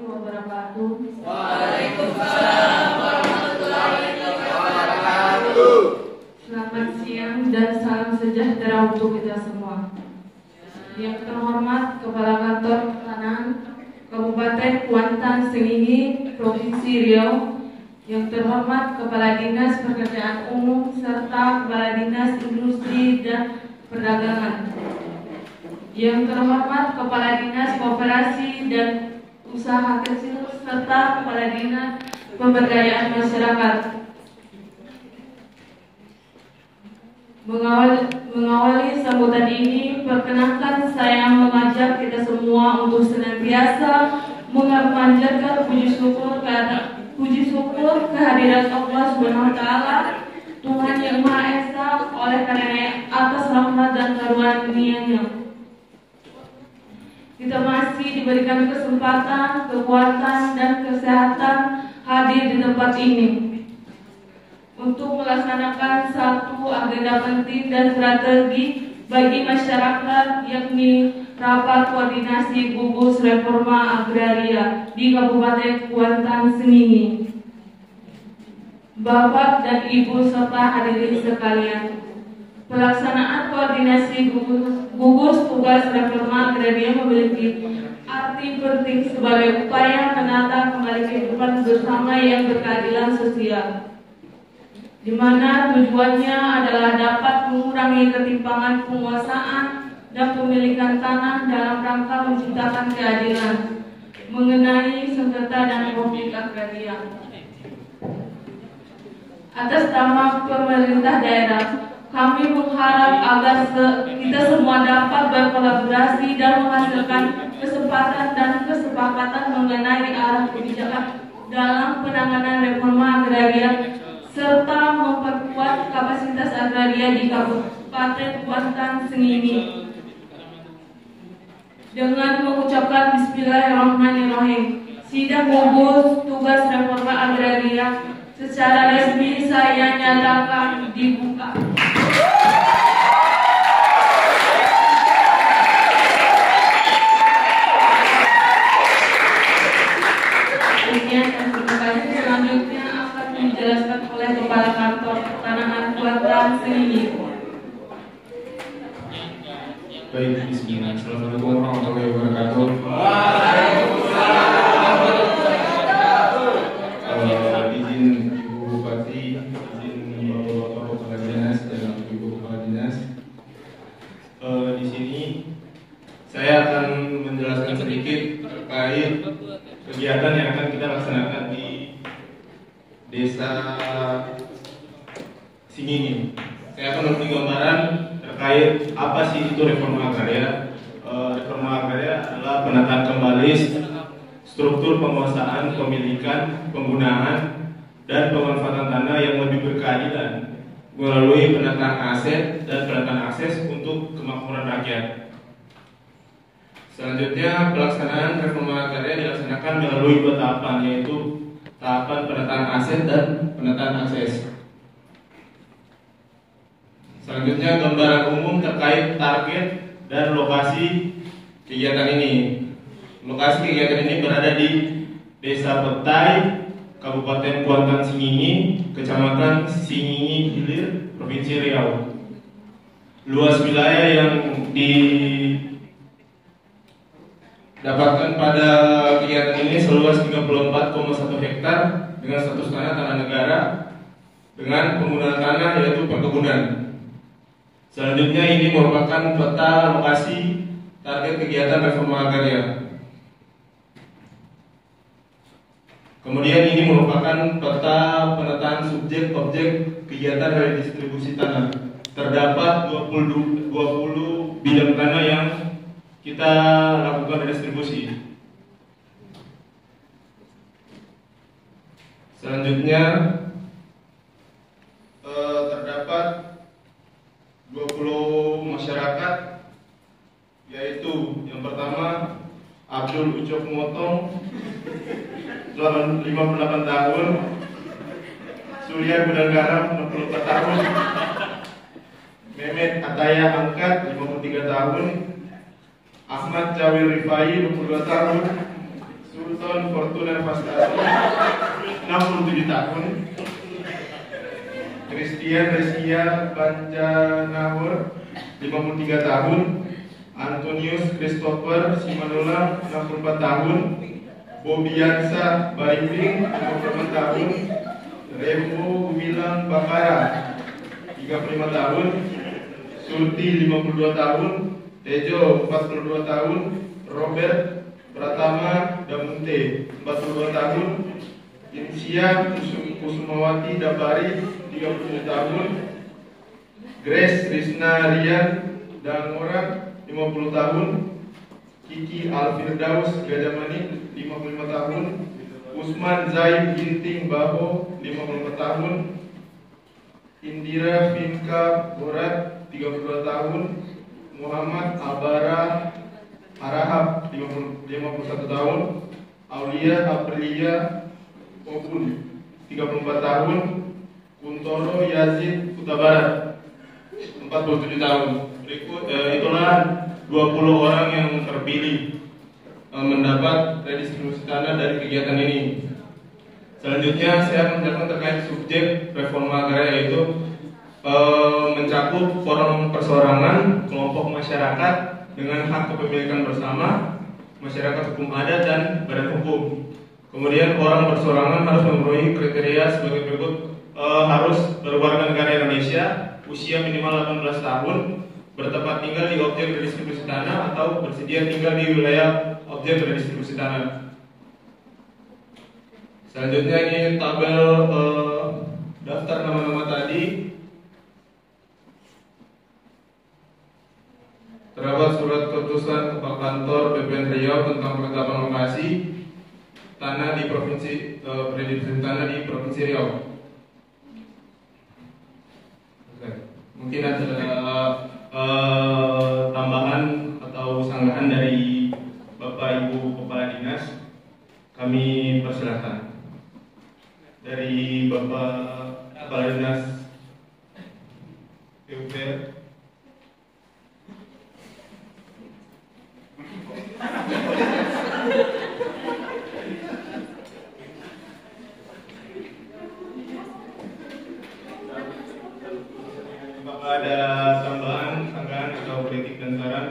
wabarakatuh. Waalaikumsalam warahmatullahi wabarakatuh. Selamat siang dan salam sejahtera untuk kita semua. Yang terhormat Kepala Kantor Pertanahan Kabupaten Kuantan Sengingi, Provinsi Riau. Yang terhormat Kepala Dinas Pekerjaan Umum serta Kepala Dinas Industri dan Perdagangan. Yang terhormat Kepala Dinas Koperasi dan Usaha Kecil serta Kepala Dinas Pemberdayaan Masyarakat. Mengawali sambutan ini, perkenankan saya mengajak kita semua untuk senantiasa memanjatkan puji syukur kehadirat Allah Subhanahu wa Ta'ala, Tuhan yang Maha Esa, oleh karena atas rahmat dan karunia-Nya kita masih diberikan kesempatan, kekuatan, dan kesehatan hadir di tempat ini untuk melaksanakan satu agenda penting dan strategi bagi masyarakat, yakni rapat koordinasi gugus reforma agraria di Kabupaten Kuantan Sengingi. Bapak dan Ibu serta hadirin sekalian, pelaksanaan koordinasi gugus tugas reforma agraria memiliki arti penting sebagai upaya menata kembali kehidupan bersama yang berkeadilan sosial, di mana tujuannya adalah dapat mengurangi ketimpangan penguasaan dan pemilikan tanah dalam rangka menciptakan keadilan mengenai sengketa dan konflik agraria. Atas nama pemerintah daerah, kami mengharap agar kita semua dapat berkolaborasi dan menghasilkan kesempatan dan kesepakatan mengenai arah kebijakan dalam penanganan reforma agraria serta memperkuat kapasitas agraria di Kabupaten Kuantan Sengingi. Dengan mengucapkan Bismillahirrahmanirrahim, sidang gugus tugas reforma agraria secara resmi saya nyatakan dibuka. Selanjutnya akan dijelaskan oleh Kepala Kantor Pertanahan Kuantan Sengingi. Baik, bismillah. Assalamualaikum warahmatullahi wabarakatuh. Waalaikumsalam warahmatullahi wabarakatuh. Izin Ibu Bupati, izin Bapak-bapak Kepala Dinas dan Ibu Kepala Dinas. Di sini saya akan menjelaskan sedikit terkait kegiatan yang akan kita laksanakan di Desa Sengingi. Saya akan memberi gambaran terkait apa sih itu reforma agraria. Reforma agraria adalah penataan kembali struktur penguasaan, pemilikan, penggunaan, dan pemanfaatan tanah yang lebih berkeadilan melalui penataan aset dan penataan akses untuk kemakmuran rakyat. Selanjutnya, pelaksanaan reforma agraria dilaksanakan melalui dua tahapan, yaitu tahapan penataan aset dan penataan akses. Selanjutnya, gambaran umum terkait target dan lokasi kegiatan ini. Lokasi kegiatan ini berada di Desa Petai, Kabupaten Kuantan Sengingi, Kecamatan Sengingi Hilir, Provinsi Riau. Luas wilayah yang didapatkan pada kegiatan ini seluas 34,1 hektar dengan status tanah negara dengan penggunaan tanah yaitu perkebunan. Selanjutnya ini merupakan peta lokasi target kegiatan reforma agraria. Kemudian ini merupakan peta penataan subjek objek kegiatan redistribusi tanah. Terdapat 20 bidang tanah yang kita lakukan redistribusi. Selanjutnya terdapat 20 masyarakat, yaitu yang pertama Abdul Ucok Motong 58 tahun, Surya Gudang Garam 64 tahun, Mehmet Ataya Angkat 53 tahun, Ahmad Cawil Rifai 22 tahun, Sultan Kriston Fortuner Pastasi 67 tahun. Christian Rizkia Banjanawur 53 tahun. Antonius Christopher Simanula 64 tahun. Bobiansa Barimbing 54 tahun. Rembo Wilang Bakara 35 tahun. Surti 52 tahun. Tejo 42 tahun. Robert Pratama Damunte 42 tahun. Insia Kusumawati Dabari 37 tahun. Grace Rizna Rian Dangora 50 tahun. Kiki Alfirdaus Gadamani 55 tahun. Usman Zaid Ginting Baho 54 tahun. Indira Finka Borat 32 tahun. Muhammad Abara Arahab 51 tahun. Aulia Aprilia Obun 34 tahun. Kuntoro Yazid Kuta Barat 47 tahun. Berikut itulah 20 orang yang terpilih mendapat redistribusi tanah dari kegiatan ini. Selanjutnya saya akan menjelaskan terkait subjek reforma agraria, yaitu mencakup forum perseorangan, kelompok masyarakat dengan hak kepemilikan bersama, masyarakat hukum adat dan badan hukum. Kemudian orang perseorangan harus memenuhi kriteria sebagai berikut: harus berwarga negara Indonesia, usia minimal 18 tahun, bertempat tinggal di objek redistribusi tanah atau bersedia tinggal di wilayah objek redistribusi tanah. Selanjutnya ini tabel daftar nama-nama tadi. Terdapat surat keputusan Kepala Kantor BPN Riau tentang penetapan lokasi tanah di provinsi redistribusi tanah di Provinsi Riau. Oke. Mungkin ada tambahan atau sanggahan dari Bapak Ibu Kepala Dinas, kami persilakan. Dari Bapak Kepala Dinas PUPR. Apakah ada tambahan, sanggahan atau kritik dan saran?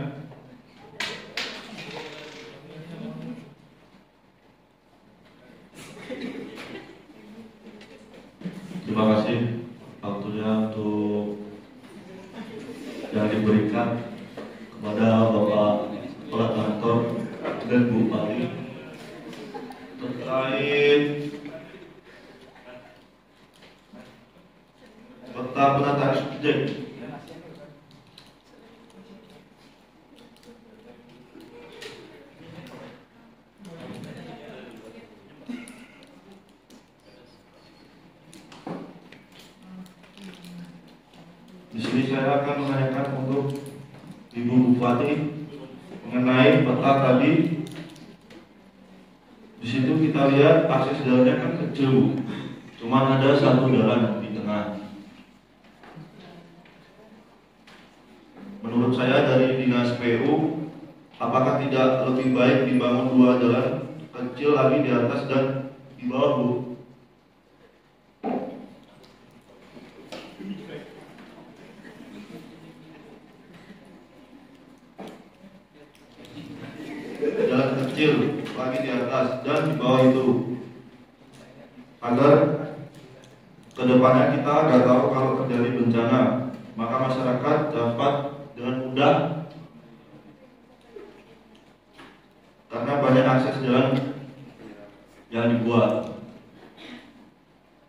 Terima kasih waktunya untuk yang diberikan kepada Bapak Kepala Kantor dan Bupati terkait peta penataan subjek. Di sini saya akan menanyakan untuk Ibu Bupati mengenai peta tadi. Di situ kita lihat akses jalannya kan kecil, cuma ada satu jalan di tengah. Menurut saya dari Dinas PU, apakah tidak lebih baik dibangun dua jalan kecil lagi di atas dan di bawah, Bu? Jalan kecil lagi di atas dan di bawah itu, agar kedepannya kita nggak tahu kalau terjadi bencana, maka masyarakat dapat dengan mudah, karena banyak akses jalan yang dibuat.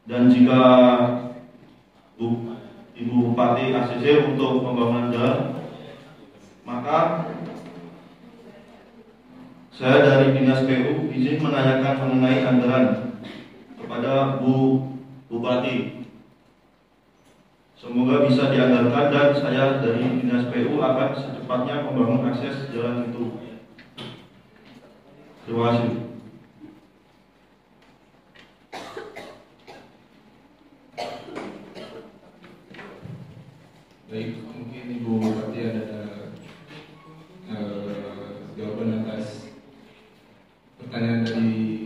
Dan jika Ibu Bupati ACC untuk pembangunan jalan, maka saya dari Dinas PU izin menanyakan mengenai anggaran kepada Bu Bupati. Semoga bisa dianggarkan dan saya dari Dinas PU akan secepatnya membangun akses jalan itu. Terima kasih. Baik, mungkin Ibu Bupati ada jawaban atas pertanyaan dari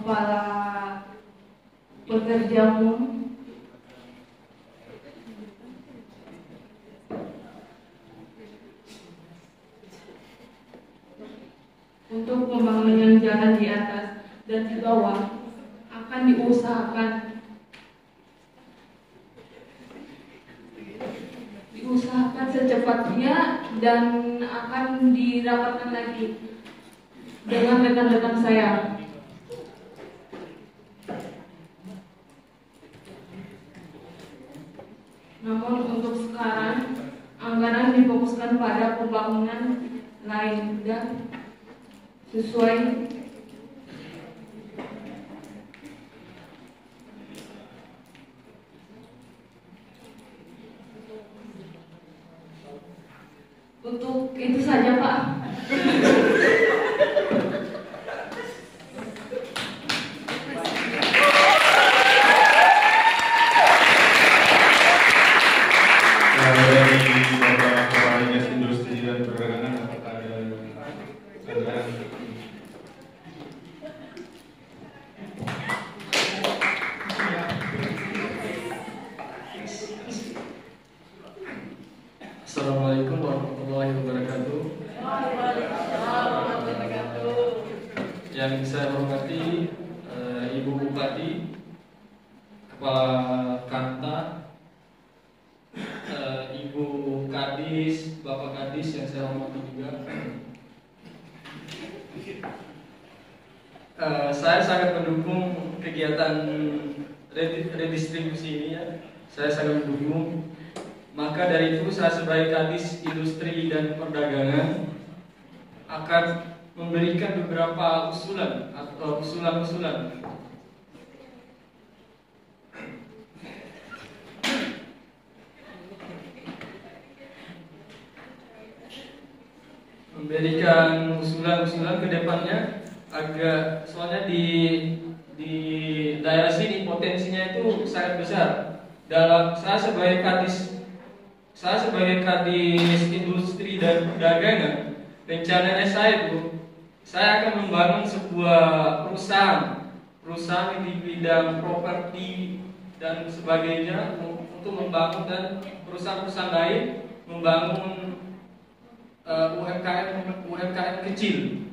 kepala pekerja umum, untuk pembangunan jalan di atas dan di bawah akan diusahakan secepatnya dan akan dirapatkan lagi dengan rekan-rekan saya. Namun untuk sekarang anggaran difokuskan pada pembangunan lain dan sesuai untuk itu saja, Pak. Dari Bapak Kepala Dinas Industri dan Perdagangan, apakah ada anggaran? Assalamualaikum warahmatullahi wabarakatuh. Yang saya hormati Ibu Bupati, Kepala Kanta, Ibu Kadis, Bapak Kadis yang saya hormati juga. Saya sangat mendukung kegiatan redistribusi ini ya. Saya sangat mendukung. Maka dari itu saya sebagai Kadis Industri dan Perdagangan akan memberikan beberapa usulan atau usulan-usulan. Memberikan usulan-usulan ke depannya agak, soalnya di daerah sini potensinya itu sangat besar. Saya sebagai kadis industri dan perdagangan, rencananya saya akan membangun sebuah perusahaan di bidang properti dan sebagainya untuk membangun, dan perusahaan-perusahaan lain membangun UMKM kecil.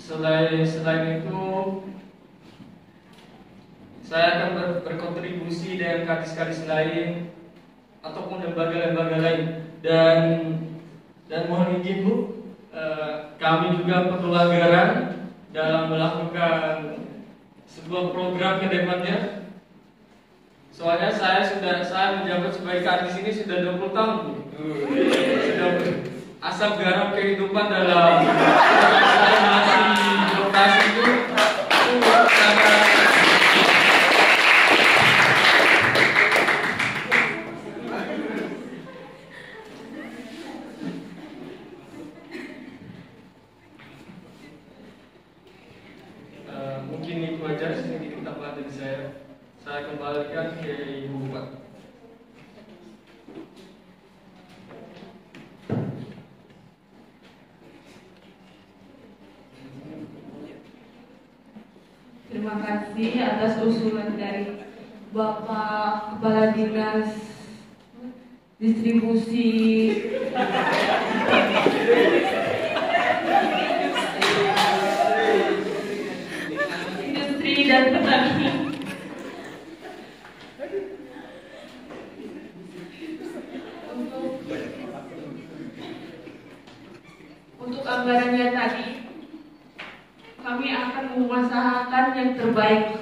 Selain itu, saya akan berkontribusi dengan kadis-kadis lain ataupun lembaga-lembaga lain, dan mohon izin Bu, kami juga perlu anggaran dalam melakukan sebuah program ke depannya. Soalnya saya menjabat sebagai kadis ini sudah 20 tahun Bu. Sudah asap garam kehidupan dalam lokasi itu sangat mungkin itu aja sedikit tambahan dari saya. Saya kembalikan ke Ibu Bupati. Terima kasih atas usulan dari Bapak Kepala Dinas Distribusi Industri dan Perdagangan. Untuk anggarannya tadi, kami akan mengusahakan yang terbaik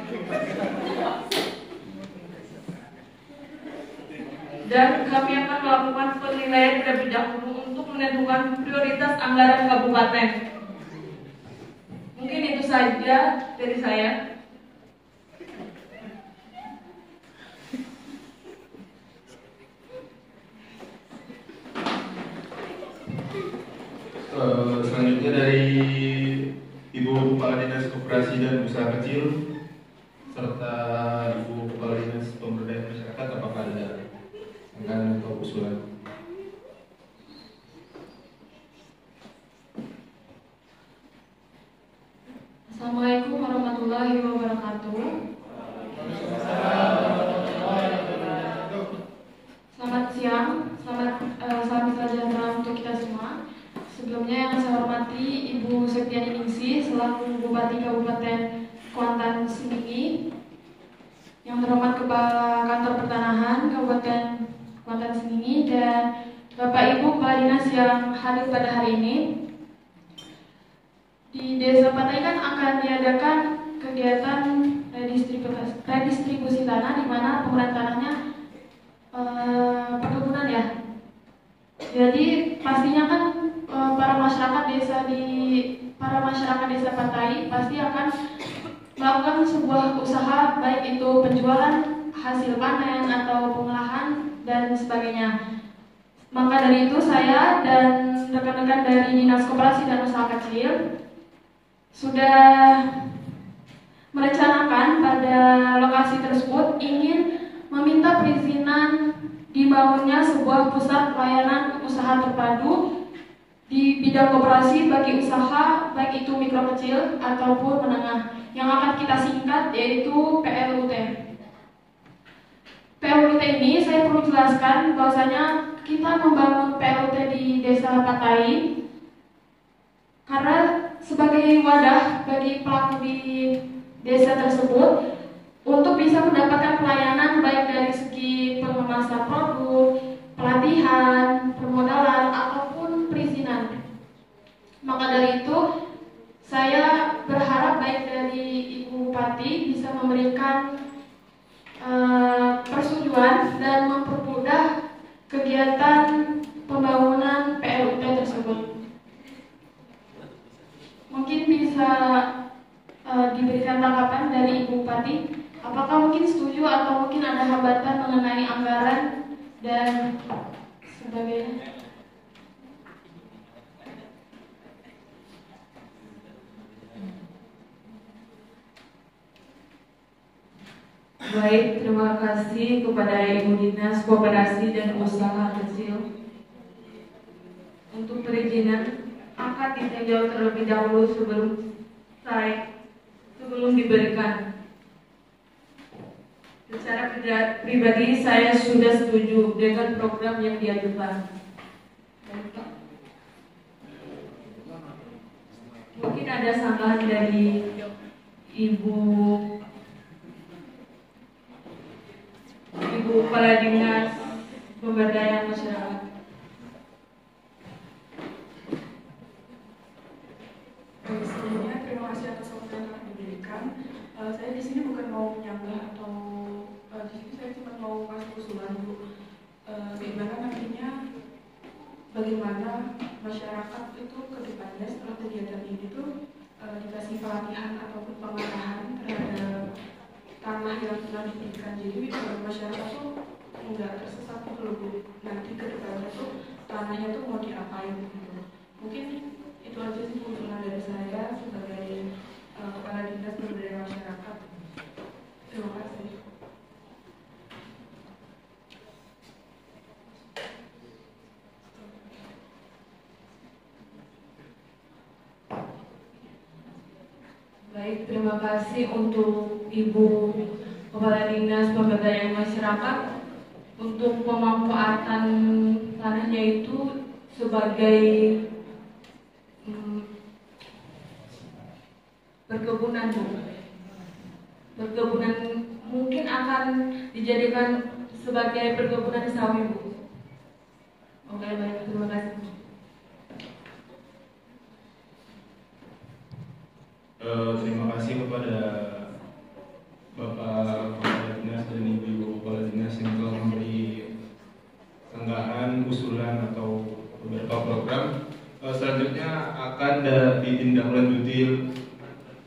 dan kami akan melakukan penilaian terlebih dahulu untuk menentukan prioritas anggaran kabupaten. Mungkin itu saja dari saya. Selanjutnya dari kecil serta Ibu Kepala Dinas Pemberdayaan Masyarakat, apakah ada sanggahan atau usulan? Assalamualaikum warahmatullahi wabarakatuh. Selamat siang, salam sejahtera untuk kita semua. Sebelumnya yang saya hormati Ibu Septiani Ningsih selaku Bupati Kabupaten Kuantan Sengingi, yang terhormat Kepala Kantor Pertanahan Kabupaten Kuantan Sengingi, dan Bapak Ibu Kepala Dinas yang hadir pada hari ini. Di Desa Pantai kan akan diadakan kegiatan redistribusi tanah, di mana penggunaan tanahnya perkebunan ya. Jadi pastinya kan para masyarakat desa Pantai pasti akan melakukan sebuah usaha, baik itu penjualan hasil panen atau pengolahan dan sebagainya. Maka dari itu saya dan rekan-rekan dari Dinas Koperasi dan Usaha Kecil sudah merencanakan pada lokasi tersebut ingin meminta perizinan dibangunnya sebuah pusat pelayanan usaha terpadu di bidang koperasi bagi usaha baik itu mikro kecil ataupun menengah, yang akan kita singkat yaitu PLUT. PLUT ini saya perlu jelaskan bahwasanya kita membangun PLUT di Desa Pantai karena sebagai wadah bagi pelaku di desa tersebut untuk bisa mendapatkan pelayanan baik dari segi pengemasan produk, pelatihan, permodalan, ataupun perizinan. Maka dari itu saya berharap baik dari Ibu Bupati bisa memberikan persetujuan dan mempermudah kegiatan pembangunan PLUT tersebut. Mungkin bisa diberikan tanggapan dari Ibu Bupati, apakah mungkin setuju atau mungkin ada hambatan mengenai anggaran dan sebagainya. Baik, terima kasih kepada Ibu Dinas Koperasi dan Usaha Kecil. Untuk perizinan akan ditinjau terlebih dahulu sebelum diberikan. Secara pribadi saya sudah setuju dengan program yang diajukan. Mungkin ada sanggahan dari Ibu Kepala Dinas Pemberdayaan Masyarakat. Sebelumnya terima kasih atas waktu yang telah diberikan. Saya di sini bukan mau menyanggah atau di sini saya cuma mau kasih usulan Bu. Bagaimana masyarakat itu ke depannya setelah kegiatan ini tuh dikasih pelatihan ataupun pengarahan terhadap tanah yang telah diberikan. Jadi masyarakat tuh nggak tersesat gitu loh Bu. Nanti ke depannya tuh tanahnya tuh mau diapain gitu. Mungkin itu aja sih usulan dari saya sebagai Kepala Dinas Pemberdayaan Masyarakat. Terima kasih. Baik, terima kasih untuk Ibu Kepala Dinas Pemberdayaan Masyarakat. Untuk pemanfaatan tanahnya itu sebagai perkebunan, Bu. Perkebunan mungkin akan dijadikan sebagai perkebunan sawit, Bu. Oke, baik, terima kasih. Terima kasih kepada Bapak Kepala Dinas dan Ibu Kepala Dinas yang telah memberi sanggahan, usulan atau beberapa program. Selanjutnya akan ditindaklanjuti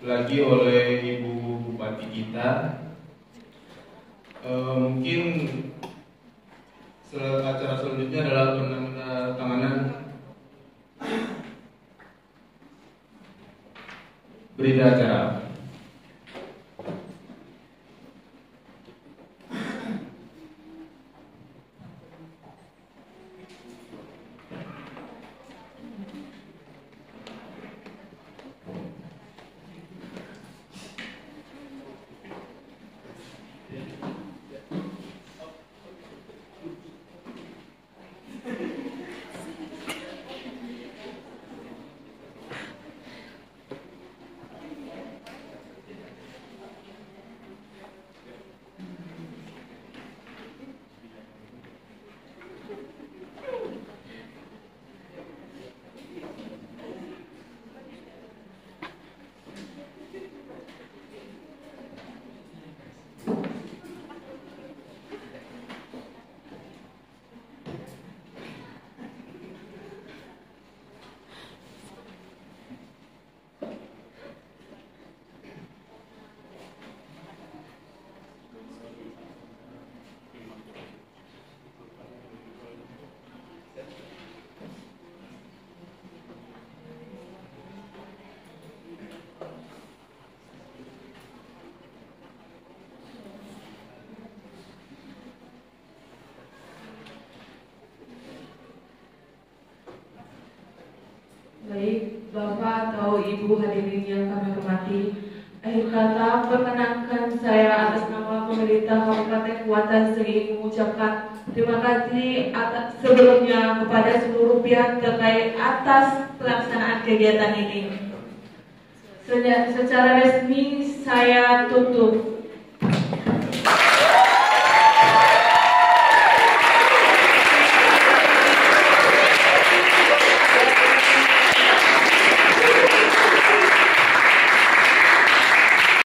lagi oleh Ibu Bupati kita. Mungkin acara selanjutnya adalah penandatanganan berita acara. Baik, Bapak atau Ibu hadirin yang kami hormati, akhir kata perkenankan saya atas nama pemerintah Kabupaten Kuantan Sengingi mengucapkan terima kasih sebelumnya kepada seluruh pihak terkait atas pelaksanaan kegiatan ini. Secara resmi saya tutup.